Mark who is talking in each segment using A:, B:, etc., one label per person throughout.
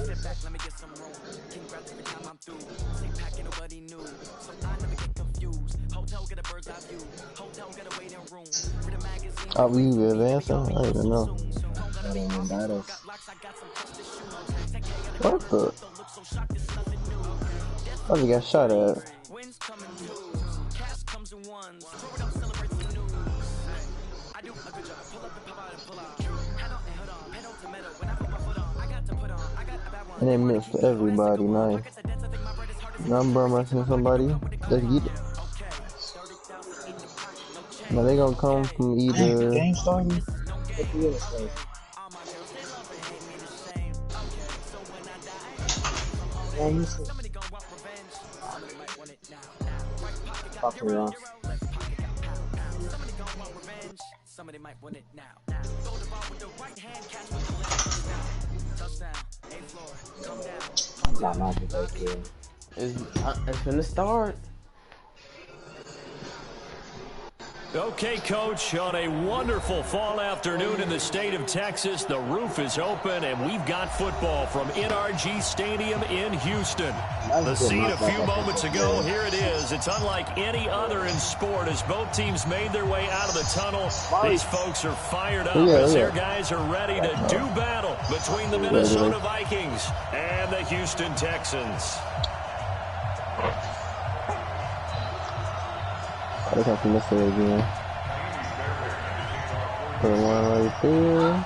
A: Sit back, let me get some room. Congrats every time I'm through. Stay packed, nobody knew. So I never get confused. Hotel get a bird's eye view. Hotel get a waiting room. Read a magazine.
B: Are we advancing? I don't even know. What the? I just got shot at.
A: Wins come in twos. Cash comes in ones. Throw it up, celebrate some news. I do a good job. Pull up and pop out and pull out. Head on and hood on. Pedal to metal. When I put my foot on, I got to put on. I got a bad one.
B: And they missed everybody. Nice. Now I'm burning somebody. Let's get it. Now they gonna come from either.
C: Game starting.
A: Somebody might win it now. Go to ball with the right hand, catch with the left. Touchdown. A floor. Come down.
D: It's gonna start.
E: Okay, Coach, on a wonderful fall afternoon in the state of Texas, the roof is open, and we've got football from NRG Stadium in Houston. The scene a few moments ago, here it is. It's unlike any other in sport as both teams made their way out of the tunnel. These folks are fired up as their guys are ready to do battle between the Minnesota Vikings and the Houston Texans.
B: I just have to miss it again. Put one right there.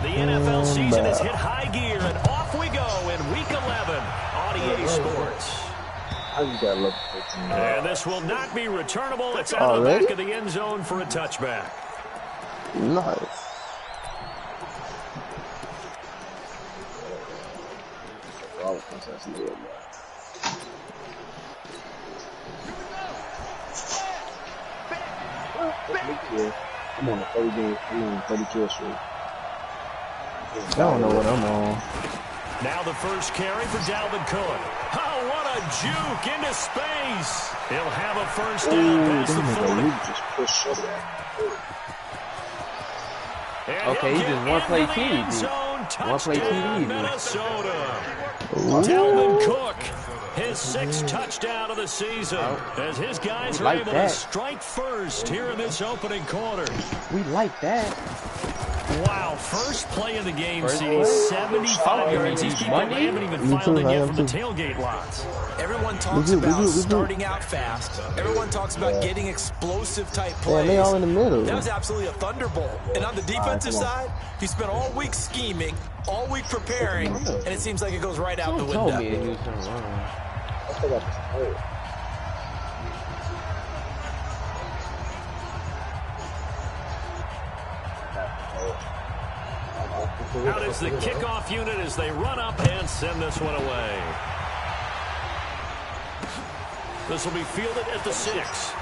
E: The NFL season has hit high gear, and off we go in Week 11 on EA Sports. And this will not be returnable. It's out of the back of the end zone for a touchback.
B: Nice.
C: I'm on a 30 game. I'm on a 30 kill streak.
B: I don't know what I'm on.
E: Now the first carry for Dalvin Cook. Oh, what a juke into space. He'll have a first down past the 40.
D: Okay, he just one play TV. One play TV.
E: Minnesota. Dalvin Cook. His sixth touchdown of the season as his guys are able to strike first here in this opening quarter.
D: We like that.
E: Wow, first play of the game, CD, 75 yards. These people haven't even filed in yet from the tailgate lots.
F: Everyone talks about starting out fast. Everyone talks about getting explosive type plays.
B: They all in the middle.
F: That was absolutely a thunderbolt. And on the defensive side, he spent all week scheming, all week preparing, and it seems like it goes right out the window.
D: Told me he was gonna run.
E: Out is the kickoff unit as they run up and send this one away. This will be fielded at the 6.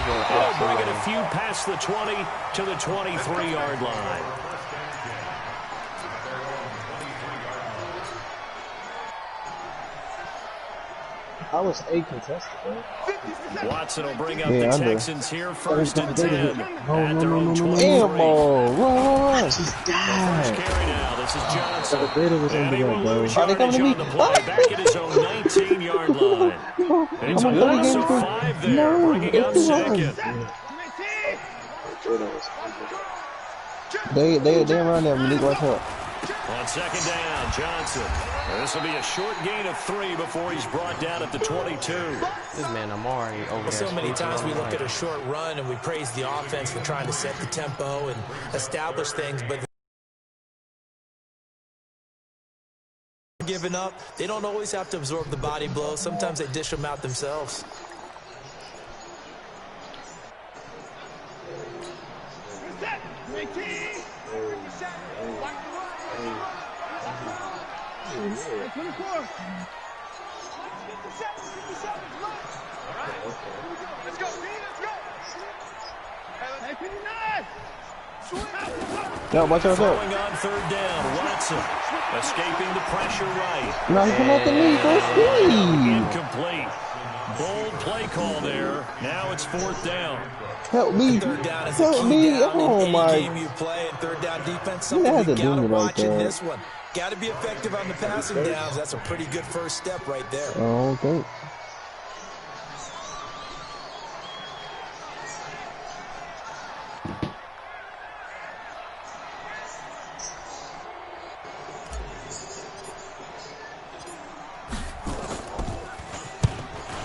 E: They'll bring it a few past the 20 to the 23-yard line.
C: I was a contested, bro.
E: Watson will bring up the Texans here first and 10 at their own 23.
B: Damn ball. Run.
E: First carry now. This is Johnson.
C: And
E: he will lose yardage on the play back at his own 19-yard line. And it's a loss of 5 there, bringing up second.
B: They run there. Malik, watch out.
E: On second down, Johnson. This will be a short gain of 3 before he's brought down at the 22.
D: This man Amari over there.
F: So many times we look at a short run and we praise the offense for trying to set the tempo and establish things, but giving up, they don't always have to absorb the body blow. Sometimes they dish them out themselves.
B: No, watch out.
E: Going on third down, Watson escaping the pressure right.
B: No, he come out the knee. Go Steve.
E: Incomplete. Bold play call there. Now it's 4th down.
B: Help me.
F: Third down is a
B: Help
F: key
B: me.
F: down
B: Oh
F: in
B: my.
F: any game you play, and third down defense,
B: You
F: something
B: had
F: we
B: to
F: got
B: do
F: to
B: me like
F: watch in
B: that.
F: this one. Got to be effective on the passing downs. That's a pretty good first step right there.
B: Okay.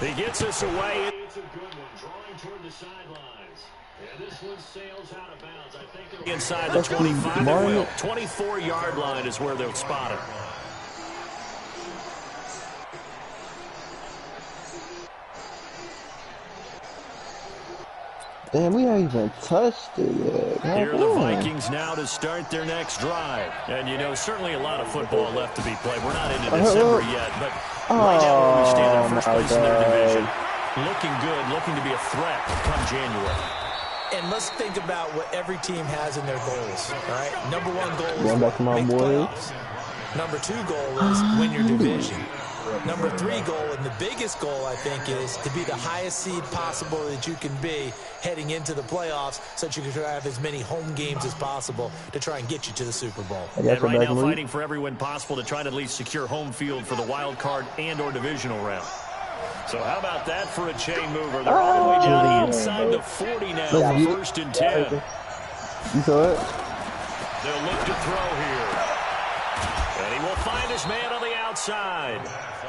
E: He gets us away. It's a good one, drawing toward the sidelines. And this one sails out of bounds. I think it'll inside the 25. They will. 24-yard line is where they'll spot it.
B: Damn, we haven't even touched it yet.
E: Here are the Vikings now to start their next drive. And, you know, certainly a lot of football left to be played. We're not into December yet, but right now where we stand in first place in their division, looking good, looking to be a threat come January.
F: And let's think about what every team has in their goals, all right? Number one goal is
B: Going back to my
F: make the
B: boys.
F: playoffs. Number two goal is win your division. Number three goal, and the biggest goal, I think, is to be the highest seed possible that you can be heading into the playoffs so that you can try to have as many home games as possible to try and get you to the Super Bowl.
E: And right now fighting for every win possible to try to at least secure home field for the wild card and or divisional round. So how about that for a chain mover? They're all the way down inside the 40 now for 1st and 10.
B: You saw it?
E: They'll look to throw here. And he will find his man on the outside.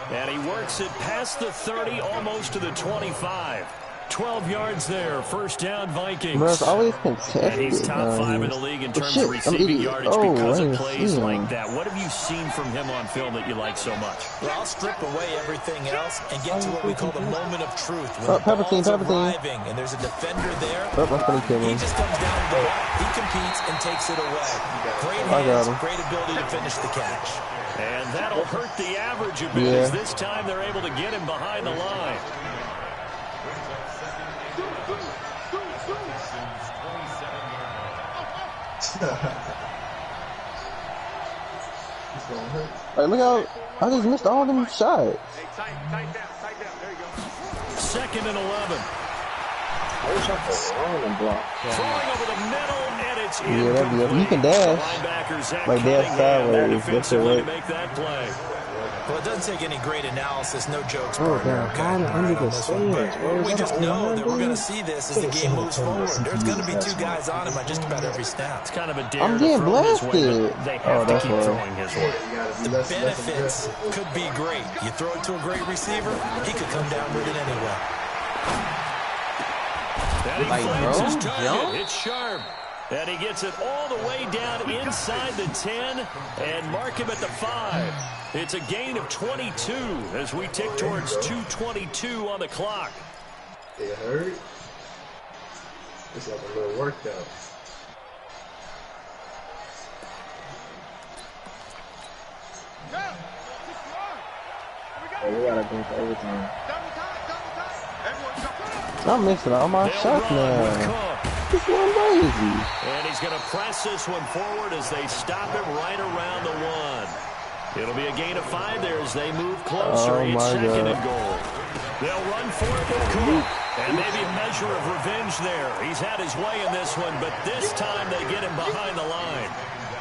E: And he works it past the 30, almost to the 25. 12 yards there, 1st down Vikings.
B: Bro, it's always contested.
E: And he's top 5 in the league in terms of receiving yardage because of plays like that. What have you seen from him on film that you like so much?
F: Well, I'll strip away everything else and get to what we call the moment of truth. When
B: Oh,
F: the ball's arriving and there's a defender there, he just comes down to the ball, he competes and takes it away. Great hands, great ability to finish the catch.
E: And that'll hurt the average a bit as this time they're able to get him behind the line.
B: Like, look out. I just missed all them shots.
G: Tight down. There you go.
E: 2nd and 11.
F: Throwing
E: over the middle, and it's
B: you can dash. Like dash sideways. That's it, right?
E: To make that play.
F: Well, it doesn't take any great analysis, no jokes,
B: Oh,
F: partner,
B: God,
F: okay?
B: under the stairs.
F: But we just know that we're going to see this as the game moves forward. There's going to be 2 guys on him at just about every snap.
E: It's kind of a dare
B: I'm getting
E: to throw his way,
B: blasted.
E: but they have to keep throwing his way.
F: The benefits could be great. You throw it to a great receiver, he could come down with it anyway.
E: And he finds his target. It's sharp. And he gets it all the way down inside the 10 and mark him at the 5. It's a gain of 22 as we tick towards 2:22 on the clock.
C: It hurt. It's like a little workout. We gotta go for overtime.
B: I'm missing all my shots now. This one crazy.
E: And he's going to press this one forward as they stop him right around the 1. It'll be a gain of 5 there as they move closer. It's 2nd and goal. They'll run for it with Cook. And maybe a measure of revenge there. He's had his way in this one, but this time they get him behind the line.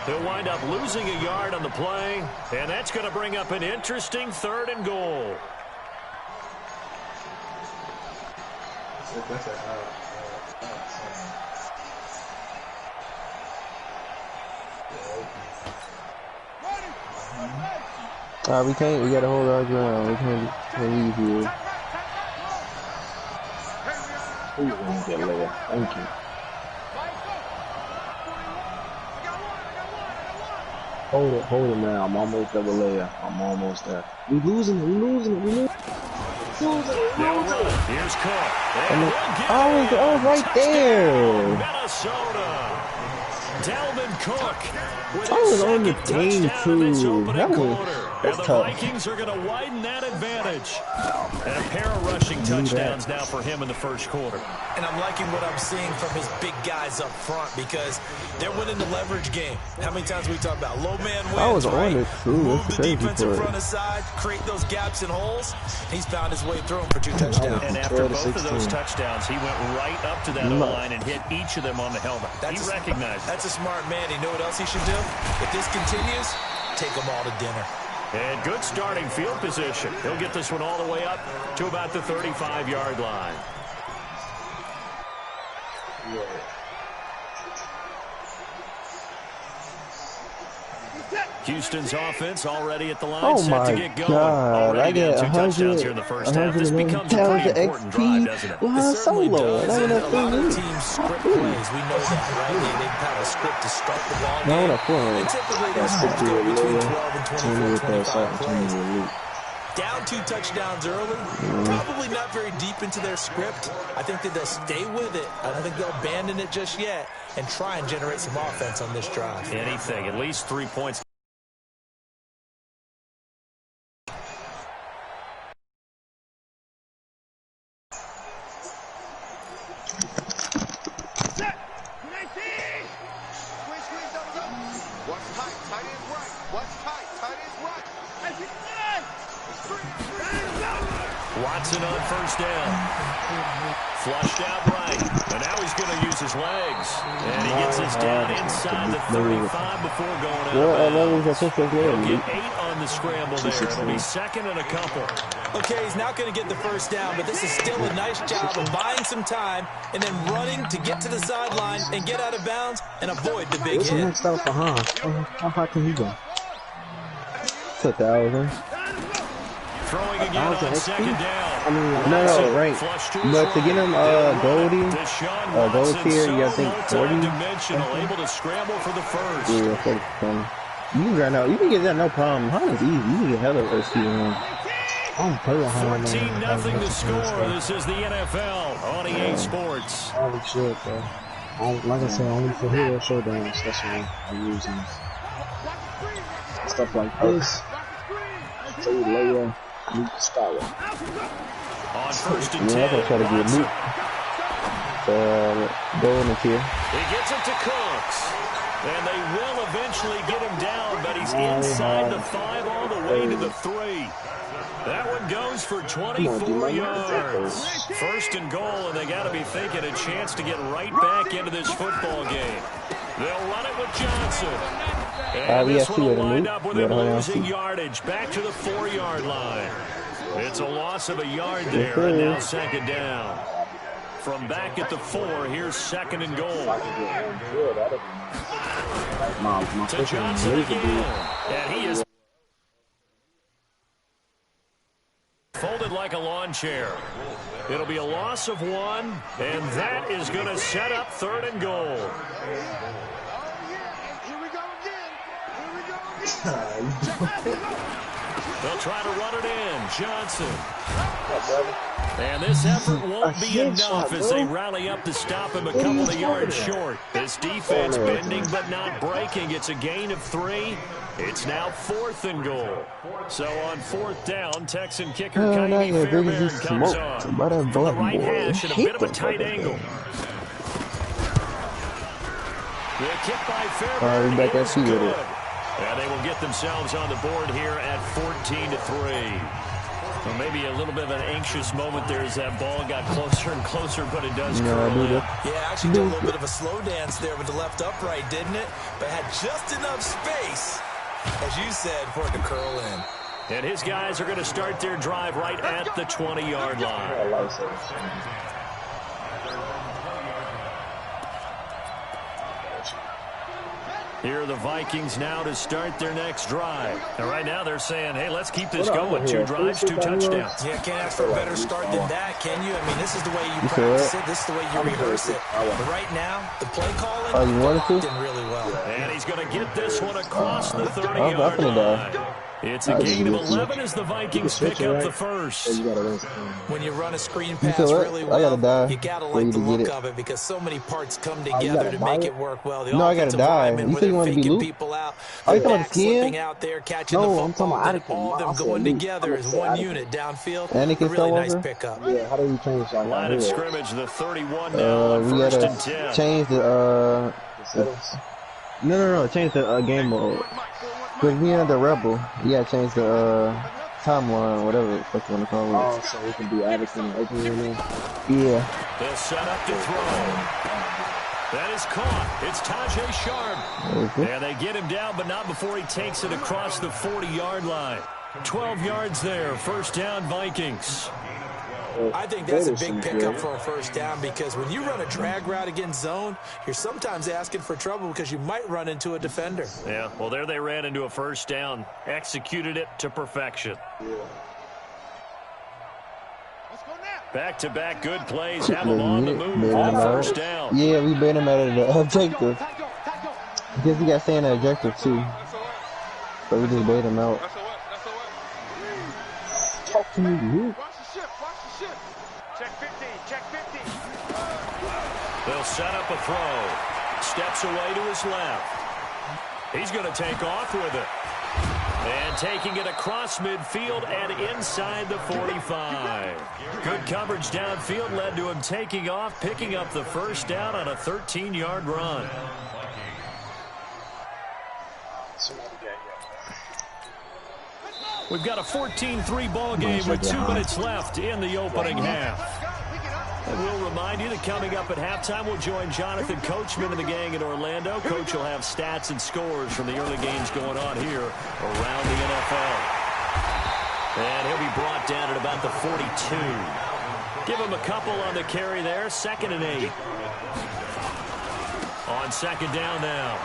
E: He'll wind up losing a yard on the play, and that's going to bring up an interesting 3rd and goal.
B: We gotta hold our ground. We can't leave here.
C: Please don't get lower. Thank you. Hold it now. I'm almost double layer. I'm almost there. We losing it.
E: Here's Cook.
B: I was right there.
E: Minnesota. Dalvin Cook with
B: I was
E: his
B: on the
E: second
B: team
E: touchdown in this
B: too.
E: opening
B: That was
E: quarter. And the
B: tough.
E: Vikings are going to widen that advantage. And a pair of rushing touchdowns now for him in the first quarter.
F: And I'm liking what I'm seeing from his big guys up front because they're winning the leverage game. How many times we talk about low man wins,
B: I was on
F: right?
B: it too.
F: Move
B: That's
F: the
B: crazy
F: defensive
B: for
F: front
B: it.
F: aside, create those gaps and holes. He's found his way through them for 2 touchdowns.
E: And after both of those touchdowns, he went right up to that O-line and hit each of them on the helmet. He recognized it.
F: That's a smart man. You know what else he should do? If this continues, take them all to dinner.
E: And good starting field position. He'll get this one all the way up to about the 35-yard line. Houston's offense already at the line,
B: Oh
E: set to
B: my
E: get going.
B: God! I
E: Already
B: get
E: down 2 touchdowns here in the first half. This becomes a pretty important drive, doesn't it?
B: Well, solo.
F: A lot of teams script plays. We know that, right? They have a script to start the ball game. And typically those scripts go between 12 and 24, 25 plays. Down 2 touchdowns early, probably not very deep into their script. I think that they'll stay with it. I don't think they'll abandon it just yet and try and generate some offense on this drive.
E: Anything, at least 3 points. Watson on first down. Flushed out right. And now he's going to use his legs. And he gets us down inside the 35 before going out of bounds. He'll get 8 on the scramble there. It'll be second and a couple.
F: Okay, he's not going to get the first down, but this is still a nice job of buying some time and then running to get to the sideline and get out of bounds and avoid the big hit.
C: How high can he go?
B: It's 1,000.
E: Throwing again on second down.
B: I mean, no, right. But to get him Goldie, gold tier, you gotta think 40.
E: Able to scramble for the first.
B: Yeah, 40. You can run out. You can get that no problem. Holland's easy. You can get hella first season.
C: I don't play with Holland.
E: 14-0 to score. This is the NFL on EA Sports.
C: Holy shit, bro. Like I said, only for hero showdowns. That's why I'm using stuff like this. So you layer. Style.
E: On first and 10,
B: I'm gonna try to get Luke. Go in the tier.
E: He gets it to Cooks. And they will eventually get him down, but he's inside the 5 all the way to the 3. That one goes for 24 yards. First and goal, and they got to be thinking a chance to get right back into this football game. They'll run it with Johnson. And this one will wind up with him losing yardage back to the 4-yard line. It's a loss of a yard there, and now second down. From back at the 4, here's second and goal. To Johnson again. And he is folded like a lawn chair. It'll be a loss of 1, and that is going to set up third and goal. They'll try to run it in. Johnson. And this effort won't be enough as they rally up to stop him a couple of yards short. This defense bending but not breaking. It's a gain of 3. It's now 4th and goal. So on 4th down, Texan kicker Kyrie Fairbairn comes on. From the right hash at a bit of a tight angle. The kick by Fairbairn is good. And they will get themselves on the board here at 14-3. Well, maybe a little bit of an anxious moment there as that ball got closer and closer, but it does curl in.
F: Yeah, actually did a little bit of a slow dance there with the left upright, didn't it? But had just enough space, as you said, for it to curl in.
E: And his guys are going to start their drive right at the 20-yard line. Here are the Vikings now to start their next drive. And right now they're saying, hey, let's keep this going. 2 drives, 2 touchdowns.
F: Yeah, can't ask for a better start than that, can you? I mean, this is the way you practice it. This is the way you rehearse it. But right now, the play calling did really well.
E: And he's going to get this one across the 30-yard line. It's a gain of 11 as the Vikings pick up the first.
F: When you run a screen pass really well, you got to like the look of it because so many parts come together to make it work well. The
B: I gotta die. You think you want to be Luke?
F: People out,
B: Are you talking about the skin?
F: out there, catching the football, and all of them going together as one unit downfield. A really nice pickup.
C: Yeah, how do you change that?
E: Line of scrimmage, the 31 now,
B: we
E: first
B: gotta
E: and 10.
B: change the No, change the game mode. Cause we are the rebel. Yeah, change the timeline, whatever the fuck you wanna call it.
C: Oh, so we can do everything open right now?
B: Yeah.
E: They'll set up to throw. That is caught. It's Tajay Sharp. And they get him down, but not before he takes it across the 40-yard line. 12 yards there. First down, Vikings.
F: I think that's a big pickup for a first down because when you run a drag route against zone, you're sometimes asking for trouble because you might run into a defender.
E: Yeah, well, there they ran into a first down. Executed it to perfection. Back-to-back good plays. Have them on the move on first down.
B: Yeah, we bait him out of the objective. Because he got staying in the objective, too. But we just bait him out.
C: Talk to me, Luke.
E: They'll set up a throw. Steps away to his left. He's going to take off with it. And taking it across midfield and inside the 45. Good coverage downfield led to him taking off, picking up the first down on a 13-yard run. We've got a 14-3 ball game with 2 minutes left in the opening half. And we'll remind you that coming up at halftime, we'll join Jonathan Coachman and the gang in Orlando. Coach will have stats and scores from the early games going on here around the NFL. And he'll be brought down at about the 42. Give him a couple on the carry there. 2nd and 8. On second down now,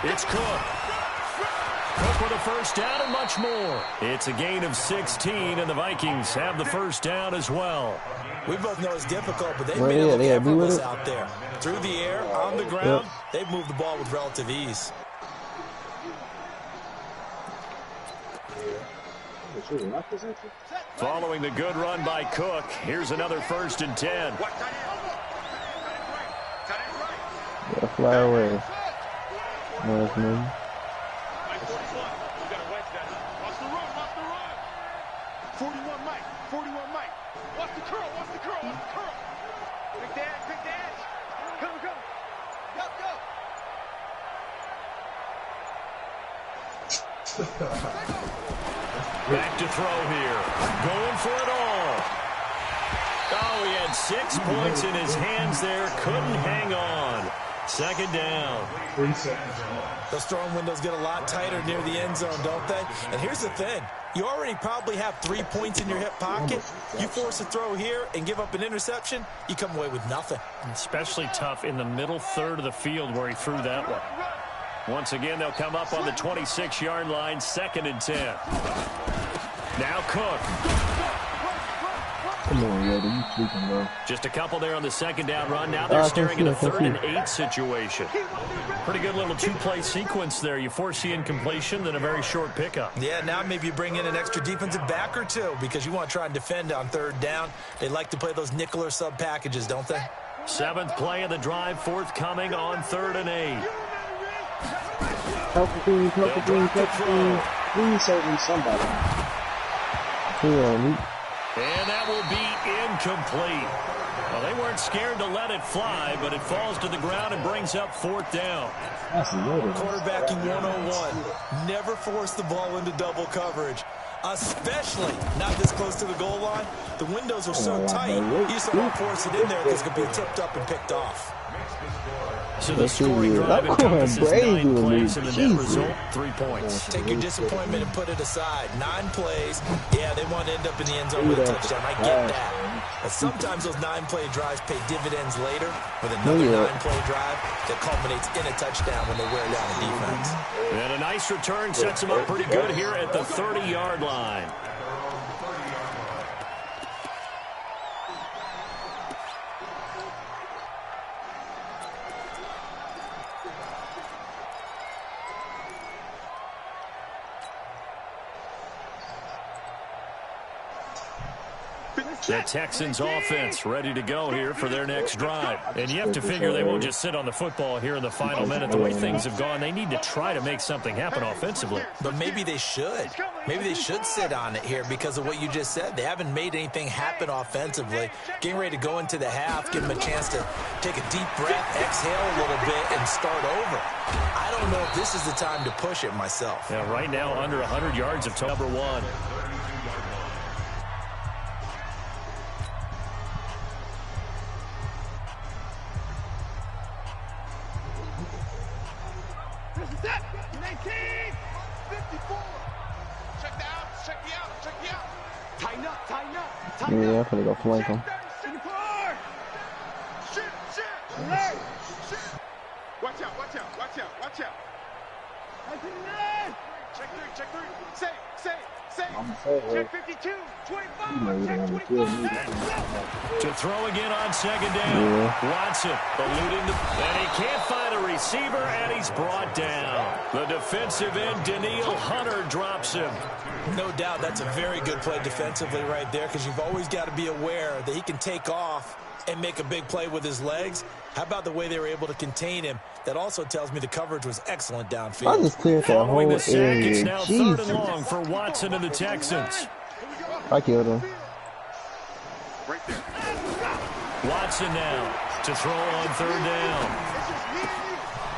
E: it's Cook. Cook with a first down and much more. It's a gain of 16, and the Vikings have the first down as well.
F: We both know it's difficult, but they've made it look effortless out there. Through the air, on the ground, they've moved the ball with relative ease.
E: Following the good run by Cook, here's another 1st and 10.
B: Gotta fly away. Nice, man.
E: Back to throw here. Going for it all. Oh, he had 6 points in his hands there. Couldn't hang on. 2nd down.
G: 3 seconds.
F: Those throwing windows get a lot tighter near the end zone, don't they? And here's the thing. You already probably have 3 points in your hip pocket. You force a throw here and give up an interception, you come away with nothing.
E: Especially tough in the middle third of the field where he threw that one. Once again, they'll come up on the 26-yard line, 2nd and 10. Now Cook.
C: Come on, Yoda, you tweaking, bro.
E: Just a couple there on the 2nd down run. Now they're staring at a 3rd and 8 situation. Pretty good little 2-play sequence there. You force the incompletion, then a very short pickup.
F: Yeah, now maybe you bring in an extra defensive back or two because you want to try and defend on 3rd down. They like to play those nickel or sub packages, don't they?
E: 7th play of the drive, forthcoming on 3rd and 8.
C: Help the team, help the team, help the team. Please save me somebody.
E: And that will be incomplete. Well, they weren't scared to let it fly, but it falls to the ground and brings up 4th down.
F: Quarterbacking 101. Never force the ball into double coverage, especially not this close to the goal line. The windows are so tight, you just don't want to force it in there because it could be tipped up and picked off.
E: So the scoring drive encompasses 9 plays and the net result, 3 points.
F: Take your disappointment and put it aside. 9 plays. Yeah, they want to end up in the end zone with a touchdown. I get that. But sometimes those 9-play drives pay dividends later with another 9-play drive that culminates in a touchdown when they wear down a defense.
E: And a nice return sets them up pretty good here at the 30-yard line. The Texans offense ready to go here for their next drive. And you have to figure they won't just sit on the football here in the final minute. The way things have gone, they need to try to make something happen offensively.
F: But maybe they should. Maybe they should sit on it here because of what you just said. They haven't made anything happen offensively. Getting ready to go into the half, give them a chance to take a deep breath, exhale a little bit, and start over. I don't know if this is the time to push it myself.
E: Yeah, right now under 100 yards of number 1.
B: Yeah, I'm gonna go flank him.
G: Watch out, watch out, watch out, watch out. Check three. Say. Check 52, 25, check 25.
E: To throw again on second down.
B: Yeah.
E: Watson eluding and he can't find a receiver, and he's brought down. The defensive end, Danielle Hunter, drops him.
F: No doubt that's a very good play defensively right there because you've always got to be aware that he can take off and make a big play with his legs. How about the way they were able to contain him? That also tells me the coverage was excellent downfield.
B: I just cleared that
E: Following
B: whole
E: the sack, it's
B: area.
E: now
B: Jesus.
E: 3rd and long for Watson and the Texans.
B: I killed him.
E: Watson now to throw on 3rd down.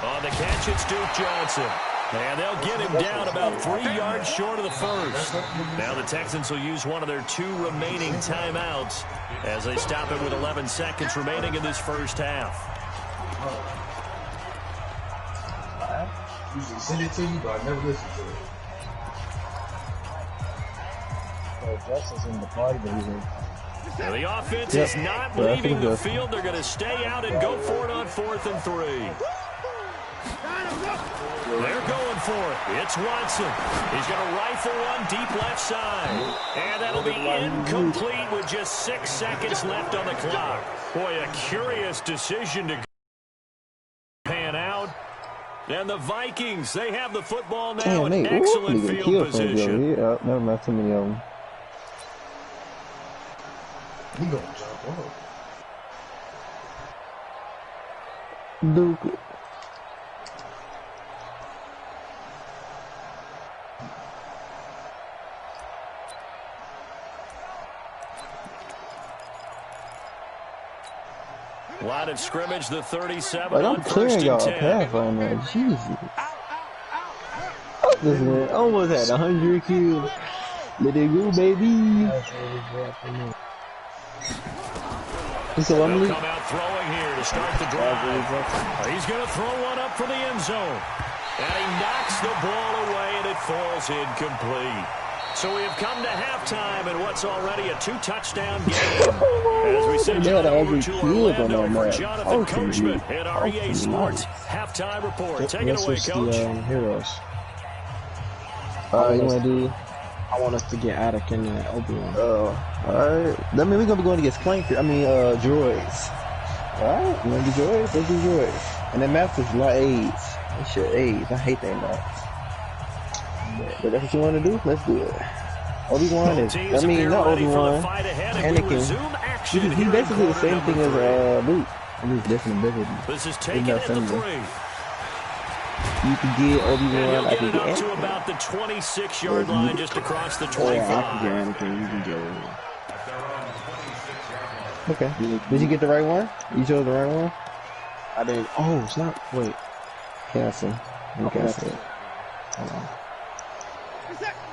E: On the catch, it's Duke Johnson. And they'll get him down about 3 yards short of the first. Now the Texans will use one of their 2 remaining timeouts as they stop it with 11 seconds remaining in this first half.
H: I usually send it to you, but I never listen to it.
C: Justin's in the party, but he's in.
E: Now the offense is not leaving the field. They're going to stay out and go for it on 4th and 3. They're going for it. It's Watson. He's going to rifle one deep left side. And that'll be incomplete with just 6 seconds left on the clock. Boy, a curious decision to pan out. And the Vikings, they have the football now in excellent field position.
B: Oh, never mind, too many of them.
H: He gonna jump off.
B: Duke.
E: Line of scrimmage, the 37
B: Like,
E: on
B: I'm
E: 1st
B: clearing
E: and
B: y'all
E: 10.
B: path right now. Jesus. This man almost had 100 kills. Let it go, baby. So I'm
E: They'll come out throwing here to start the drive. He's going to throw one up for the end zone. And he knocks the ball away, and it falls incomplete. So we have come to halftime in what's already a 2-touchdown game. As we send you over to Orlando for Jonathan Coachman at REA Sports halftime report. Take it away, Coach.
C: Heroes.
B: you want to do?
C: I want us to get Attic and Obi-Wan.
B: Oh, alright. That means we're going to be going against droids. Alright, you want to do droids? Let's do droids. And then Masters like AIDS. That shit AIDS. I hate that maps. But that's what you want to do? Let's do it. Obi-Wan is, not Obi-Wan, Anakin. He basically the same thing as Luke. I'm just different abilities.
E: This is taken at the 3.
B: You can get Obi-Wan, I can get
E: up to about the 26-yard line just across the 25.
C: Yeah, I can get Anakin, you can get Obi-Wan.
B: Okay. Did you get the right one? You chose the right one?
C: I didn't. Oh, it's not. Wait.
B: Cancel. Cancel. Hold on.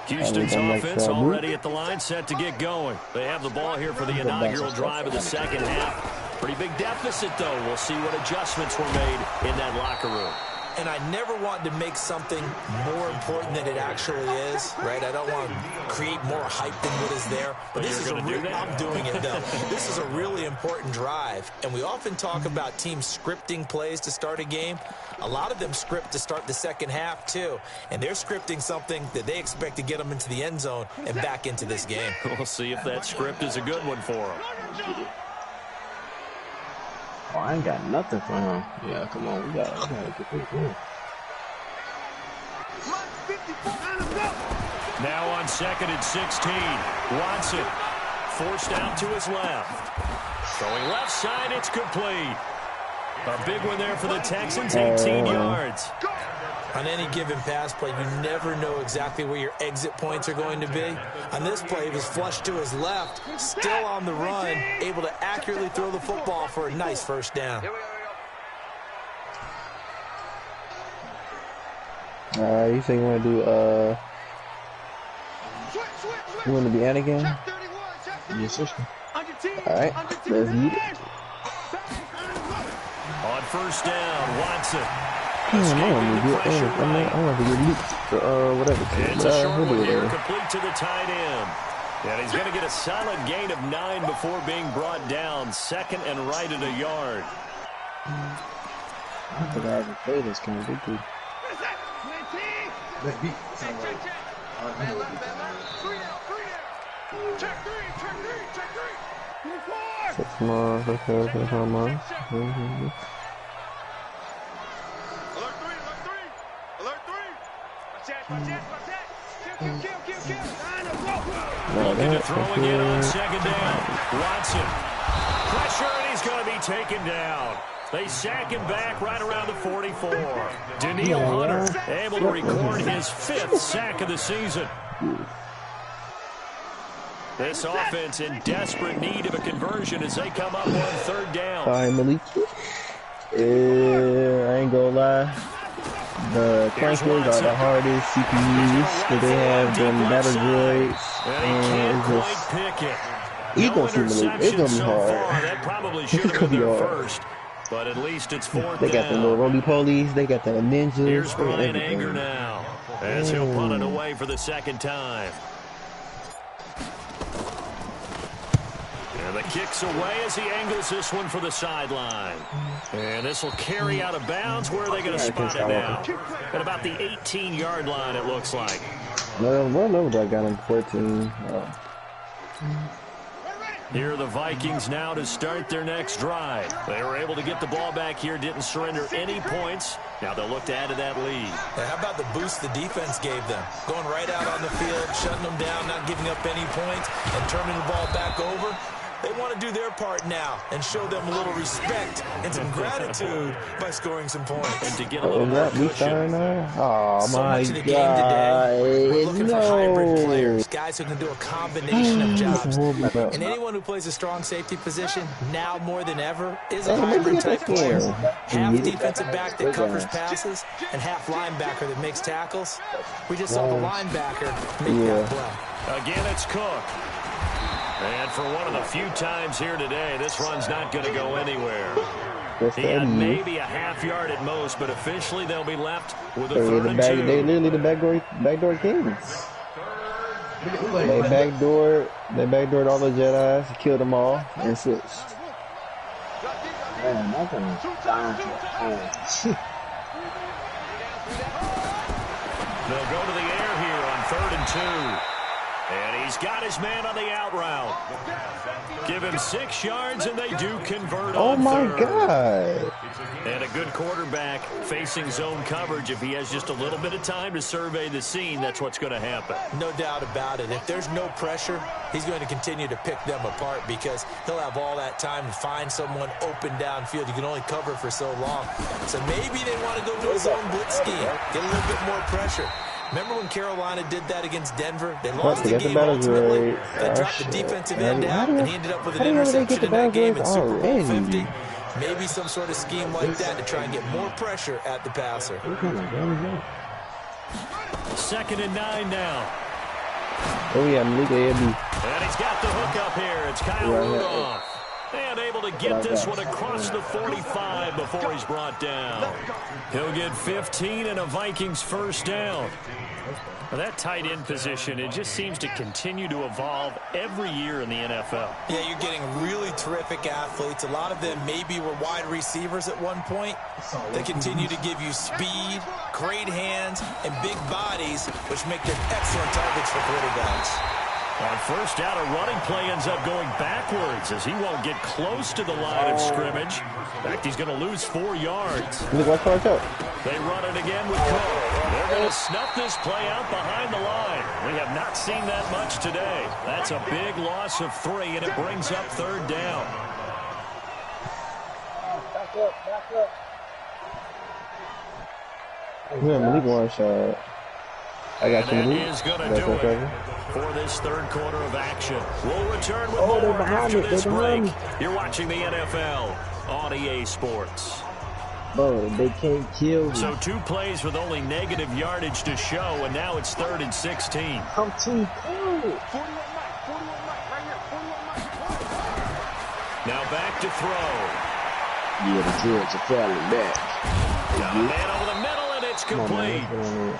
E: Houston's offense already at the line, set to get going. They have the ball here for the inaugural drive of the second half. Pretty big deficit, though. We'll see what adjustments were made in that locker room.
F: And I never want to make something more important than it actually is, right? I don't want to create more hype than what is there. But this is I'm doing it, though. This is a really important drive. And we often talk about teams scripting plays to start a game. A lot of them script to start the second half, too. And they're scripting something that they expect to get them into the end zone and back into this game.
E: We'll see if that script is a good one for them.
C: Oh, I ain't got nothing for him. Yeah, come on, we gotta get this in.
E: Now on 2nd and 16, Watson forced out to his left. Throwing left side, it's complete. A big one there for the Texans, 18 yards.
F: On any given pass play, you never know exactly where your exit points are going to be. On this play, he was flushed to his left, still on the run, able to accurately throw the football for a nice first down.
B: You say you want to do, you want to be Anakin?
C: Yes, sister.
B: Alright, let's get it.
E: On first down, Watson.
B: I want to get leaked for, whatever.
E: It's a short one here, complete to the tight end. And he's going to get a solid gain of 9 before being brought down. Second and right at a yard.
C: I think I haven't played this kind of big dude.
H: That beat sound like
G: Check three. Alert three. Watch that. Kill.
E: Looking to throw again on second down. Watson. Pressure, and he's going to be taken down. They sack him back right around the 44. Daniil Hunter able to record his 5th sack of the season. This offense in desperate need of a conversion as they come up on third down.
B: Sorry, Malik. I ain't gonna lie. The Crankers are the hardest CPUs because they have them battle droids. And it's gonna be hard.
E: That probably should have been their first. But at least it's fourth
B: They got the little roly-polies. They got the ninjas.
E: Here's Brian Anger now as he'll punt it away for the second time. And the kick's away as he angles this one for the sideline. And this will carry out of bounds. Where are they going to spot it now? At about the 18-yard line, it looks like.
B: No, I got him 14.
E: Here are the Vikings now to start their next drive. They were able to get the ball back here, didn't surrender any points. Now they'll look to add to that lead.
F: And how about the boost the defense gave them? Going right out on the field, shutting them down, not giving up any points, and turning the ball back over. They want to do their part now and show them a little respect and some gratitude by scoring some points.
E: And to get a little more cushion.
B: Oh,
F: so
B: my
F: much of the
B: God.
F: game today, we're looking for hybrid players, guys who can do a combination of jobs. And anyone who plays a strong safety position, now more than ever, is a hybrid-type player. Half defensive back that covers passes and half linebacker that makes tackles. We just saw the linebacker make that play.
E: Again, it's Cook. And for one of the few times here today, this run's not going to go anywhere. He had maybe a half yard at most, but officially they'll be left with a 3rd and 2.
B: They literally the backdoor kings. They backdoored all the Jedis, killed them all, and switched.
C: Man, that thing is dying.
E: They'll go to the air here on 3rd and 2. And he's got his man on the out route. Give him 6 yards, and they do convert on 3rd.
B: Oh, my God.
E: And a good quarterback facing zone coverage. If he has just a little bit of time to survey the scene, that's what's going to happen.
F: No doubt about it. If there's no pressure, he's going to continue to pick them apart because he'll have all that time to find someone open downfield. You can only cover for so long. So maybe they want to go to a zone blitz scheme, get a little bit more pressure. Remember when Carolina did that against Denver? They lost the game ultimately. They dropped the defensive end out, and he ended up with an interception in that game in Super Bowl 50. Maybe some sort of scheme like that to try and get more pressure at the passer.
E: 2nd and 9 now.
B: Oh, yeah, Malik AFB.
E: And he's got the hook up here. It's Kyle Rudolph. And able to get this one across the 45 before he's brought down. He'll get 15 and a Vikings 1st down. Well, that tight end position, it just seems to continue to evolve every year in the NFL.
F: Yeah, you're getting really terrific athletes. A lot of them maybe were wide receivers at one point. They continue to give you speed, great hands, and big bodies, which make them excellent targets for quarterbacks.
E: On first down, a running play ends up going backwards as he won't get close to the line of scrimmage. In fact, he's going to lose 4 yards.
B: Look, watch out.
E: They run it again with Cole. They're going to snuff this play out behind the line. We have not seen that much today. That's a big loss of 3, and it brings up third down.
C: Back up.
B: Yeah, Malik one shot. I got you,
E: And
B: Malik.
E: that is going to
B: That's
E: do
B: okay.
E: it for this third quarter of action. We'll return with
C: Oh, they're
E: more
C: behind
E: after
C: me.
E: this
C: They're
E: break.
C: behind
E: You're watching the NFL on EA Sports.
C: Bro, they can't kill me.
E: So 2 plays with only negative yardage to show, and now it's 3rd and 16.
C: I'm too cool.
G: 41 Mike, right here, 41 Mike.
E: Now back to throw.
C: Yeah, the Druids are fairly back.
E: Got a man over the middle, and it's
C: Come on,
E: complete.
C: man.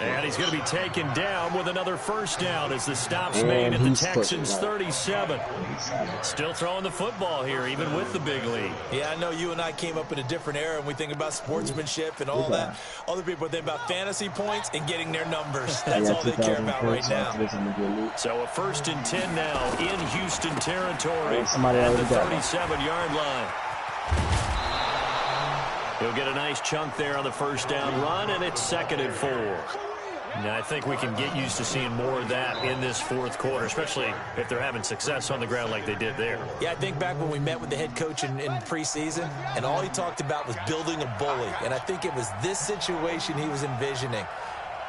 E: And he's going to be taken down with another first down as the stop's
C: And
E: made at the
C: he's
E: Texans'
C: pushing,
E: 37. Still throwing the football here, even with the big lead.
F: Yeah, I know you and I came up in a different era, and we think about sportsmanship and all that. Other people think about fantasy points and getting their numbers. That's all they care about right now.
E: So a 1st and 10 now in Houston territory
C: Somebody
E: at the
C: already got it.
E: 37-yard line. He'll get a nice chunk there on the first down run, and it's 2nd and 4. Now, I think we can get used to seeing more of that in this 4th quarter, especially if they're having success on the ground like they did there.
F: Yeah, I think back when we met with the head coach in preseason, and all he talked about was building a bully. And I think it was this situation he was envisioning.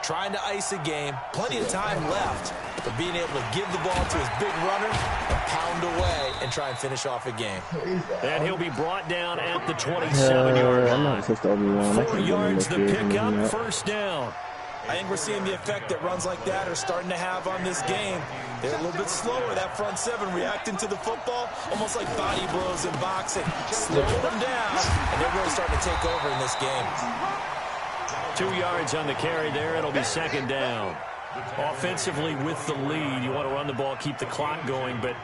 F: Trying to ice a game, plenty of time left, but being able to give the ball to his big runner and pound away and try and finish off a game.
E: And he'll be brought down at the 27-yard
B: I'm
E: line.
B: not supposed to Obi-Wan.
E: 4 yards the pickup, first down.
F: I think we're seeing the effect that runs like that are starting to have on this game. They're a little bit slower, that front 7 reacting to the football, almost like body blows in boxing. Slow them down, and they're really starting to take over in this game.
E: 2 yards on the carry there. It'll be 2nd down. Offensively with the lead, you want to run the ball, keep the clock going, but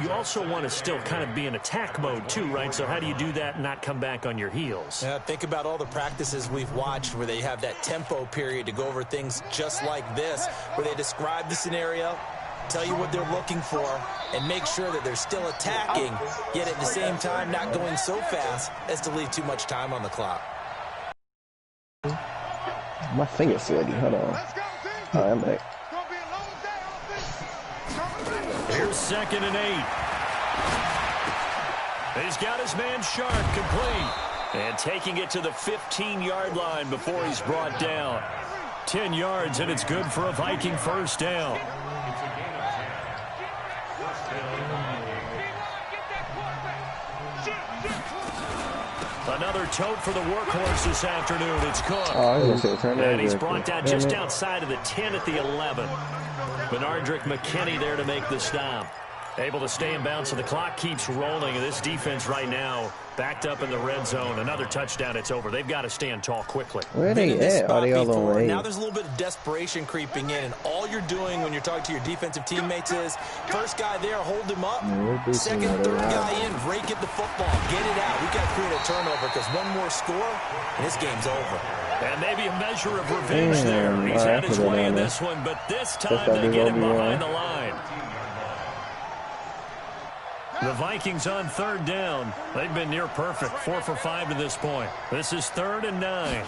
E: you also want to still kind of be in attack mode too, right? So how do you do that and not come back on your heels?
F: Yeah, think about all the practices we've watched where they have that tempo period to go over things just like this, where they describe the scenario, tell you what they're looking for, and make sure that they're still attacking, yet at the same time not going so fast as to leave too much time on the clock.
B: My finger's sweaty. Hold on.
G: Let's go, team.
B: All right, I'm back.
G: It's going to be a long day on this.
E: Here's 2nd and 8. He's got his man Sharp complete. And taking it to the 15-yard line before he's brought down. 10 yards, and it's good for a Viking first down. Another tote for the workhorse this afternoon. It's Cook.
B: Oh,
E: And he's brought down just outside of the 10 at the 11. Benardrick McKinney there to make the stop. Able to stay in bounds, so the clock keeps rolling. And this defense right now backed up in the red zone. Another touchdown, it's over. They've got to stand tall quickly.
B: Where they at? Are they all on way?
F: Now there's a little bit of desperation creeping in, and all you're doing when you're talking to your defensive teammates is, first guy there, hold him up. Second, third guy in, rake at the football. Get it out. We've got to create a turnover because one more score, and this game's over.
E: And maybe a measure of revenge there. He's had his way in this one, but this time they get him behind the line. The Vikings on 3rd down. They've been near perfect. 4 for 5 to this point. This is 3rd and 9.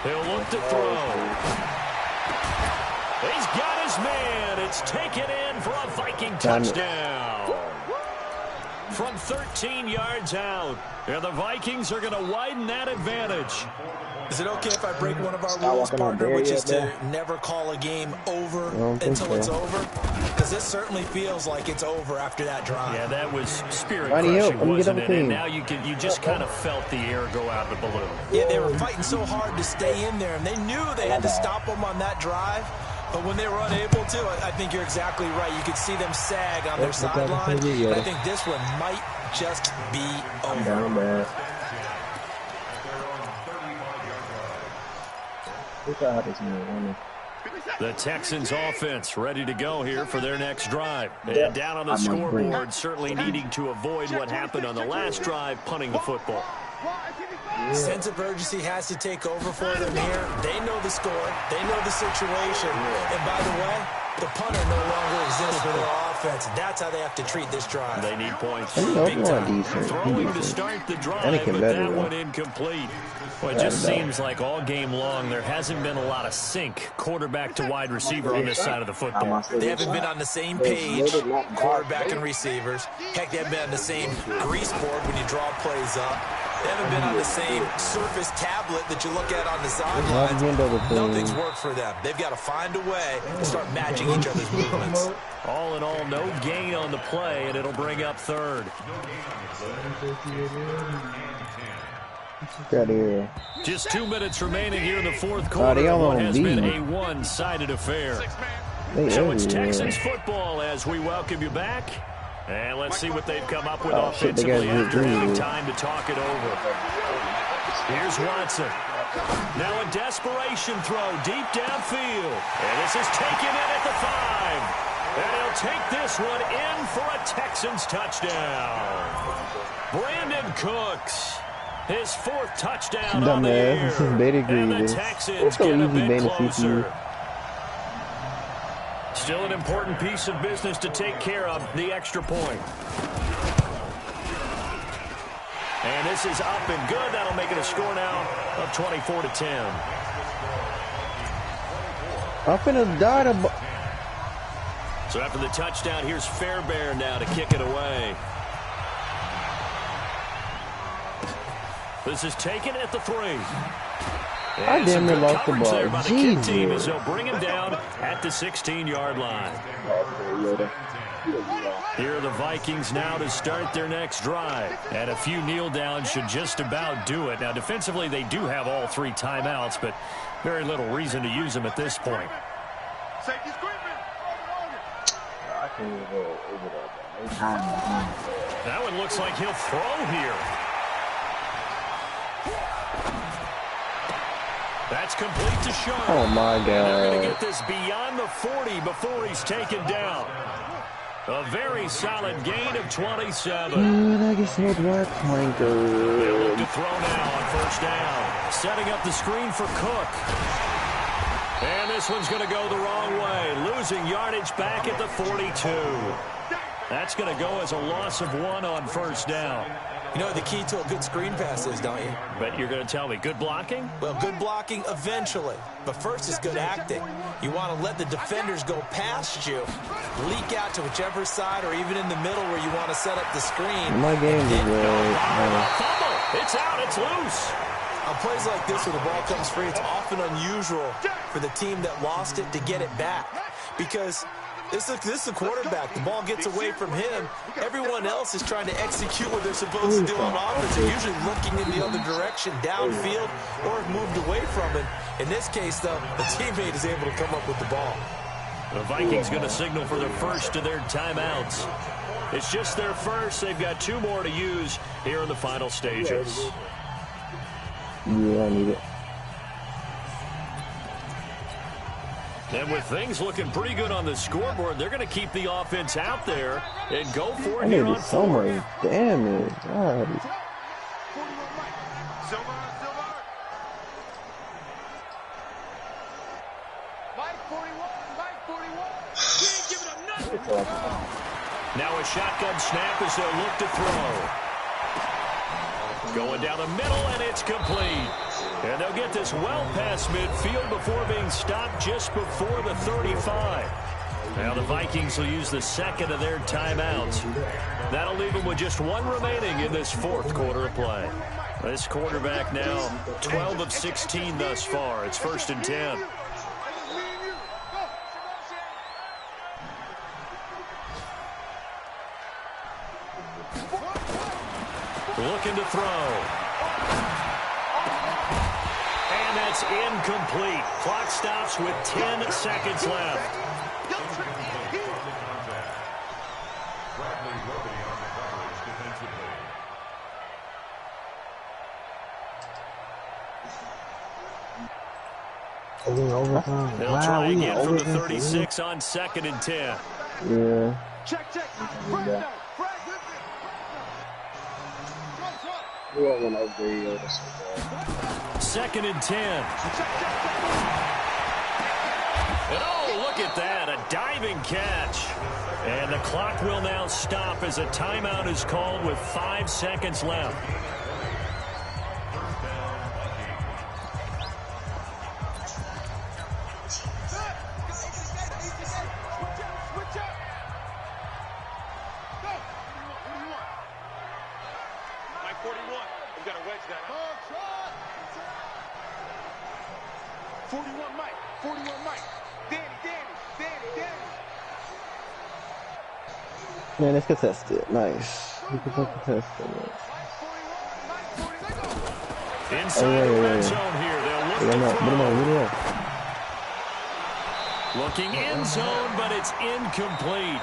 E: He'll look to throw. He's got his man. It's taken in for a Viking touchdown. From 13 yards out. Yeah, the Vikings are going to widen that advantage.
F: Is it okay if I break one of our rules, partner, which is to never call a game over until it's over? Because this certainly feels like it's over after that drive.
E: Yeah, that was spirit-crushing, wasn't it? And now you just kind of felt the air go out of the balloon.
F: Yeah, they were fighting so hard to stay in there, and they knew they had to stop them on that drive. But when they were unable to, I think you're exactly right. You could see them sag on their sideline. But I think this one might just be over.
E: The Texans offense ready to go here for their next drive. And down on the scoreboard, certainly needing to avoid what happened on the last drive, punting the football.
F: Sense of urgency has to take over for them here. They know the score. They know the situation. And by the way, the punter no longer exists for their offense. That's how they have to treat this drive.
E: They need points.
B: Big time.
E: Throwing to start the drive, but that one incomplete. Well, it just seems like all game long there hasn't been a lot of sync quarterback to wide receiver on this side of the football.
F: They haven't been on the same page, quarterback and receivers. Heck, they haven't been on the same grease board when you draw plays up. They haven't been on the same Surface tablet that you look at on the sidelines. Nothing's worked for them. They've got to find a way to start matching each other's movements.
E: All in all, no gain on the play, and it'll bring up third. Just 2 minutes remaining here in the fourth quarter. What has been a one-sided affair. So it's Texans football as we welcome you back. And let's see what they've come up with offensively after having time to talk it over. Here's Watson. Now a desperation throw deep downfield. And this is taken in at the 5. And he'll take this one in for a Texans touchdown. Brandon Cooks. His fourth touchdown on the year. And the Texans get a bit closer. Still an important piece of business to take care of, the extra point. And this is up and good. That'll make it a score now of 24-10.
B: I'm finna die.
E: So after the touchdown, here's Fairbairn now to kick it away. This is taken at the 3.
B: I damn near lost the ball.
E: By the kick team as they'll bring him down at the 16-yard line. Here are the Vikings now to start their next drive. And a few kneel downs should just about do it. Now, defensively, they do have all 3 timeouts, but very little reason to use them at this point. That one looks like he'll throw here. That's complete to Sharp.
B: Oh, my God.
E: They're going to get this beyond the 40 before he's taken down. A very solid gain of 27.
B: I guess not right pointer.
E: They'll look to throw now on first down. Setting up the screen for Cook. And this one's going to go the wrong way. Losing yardage back at the 42. That's going to go as a loss of 1 on first down.
F: You know what the key to a good screen pass is, don't you?
E: But you're going to tell me, good blocking?
F: Well, good blocking eventually. But first is good acting. You want to let the defenders go past you, leak out to whichever side or even in the middle where you want to set up the screen.
B: My game is
E: fumble. It's out. It's loose.
F: On plays like this where the ball comes free, it's often unusual for the team that lost it to get it back. Because this is the quarterback. The ball gets away from him. Everyone else is trying to execute what they're supposed to do on offense. They're usually looking in the other direction, downfield, or have moved away from it. In this case, though, the teammate is able to come up with the ball.
E: The Vikings going to signal for the first of their timeouts. It's just their first. They've got 2 more to use here in the final stages.
B: Yeah, I need it.
E: And with things looking pretty good on the scoreboard, they're going to keep the offense out there and go for it here on
B: so much damage. God.
E: Now a shotgun snap as they'll look to throw. Going down the middle, and it's complete. And they'll get this well past midfield before being stopped just before the 35. Now the Vikings will use the second of their timeouts. That'll leave them with just 1 remaining in this fourth quarter of play. This quarterback now 12 of 16 thus far. It's 1st and 10. Looking to throw. And that's incomplete. Clock stops with 10 seconds left. They'll try again from the 36 on 2nd and 10.
B: Yeah.
G: Check.
C: We all went over the
E: 2nd and 10. And oh, look at that, a diving catch. And the clock will now stop as a timeout is called with 5 seconds left.
B: Man, it's contested. Nice. Contested.
E: Inside the red zone here. They'll look to throw. Looking end zone, but it's incomplete.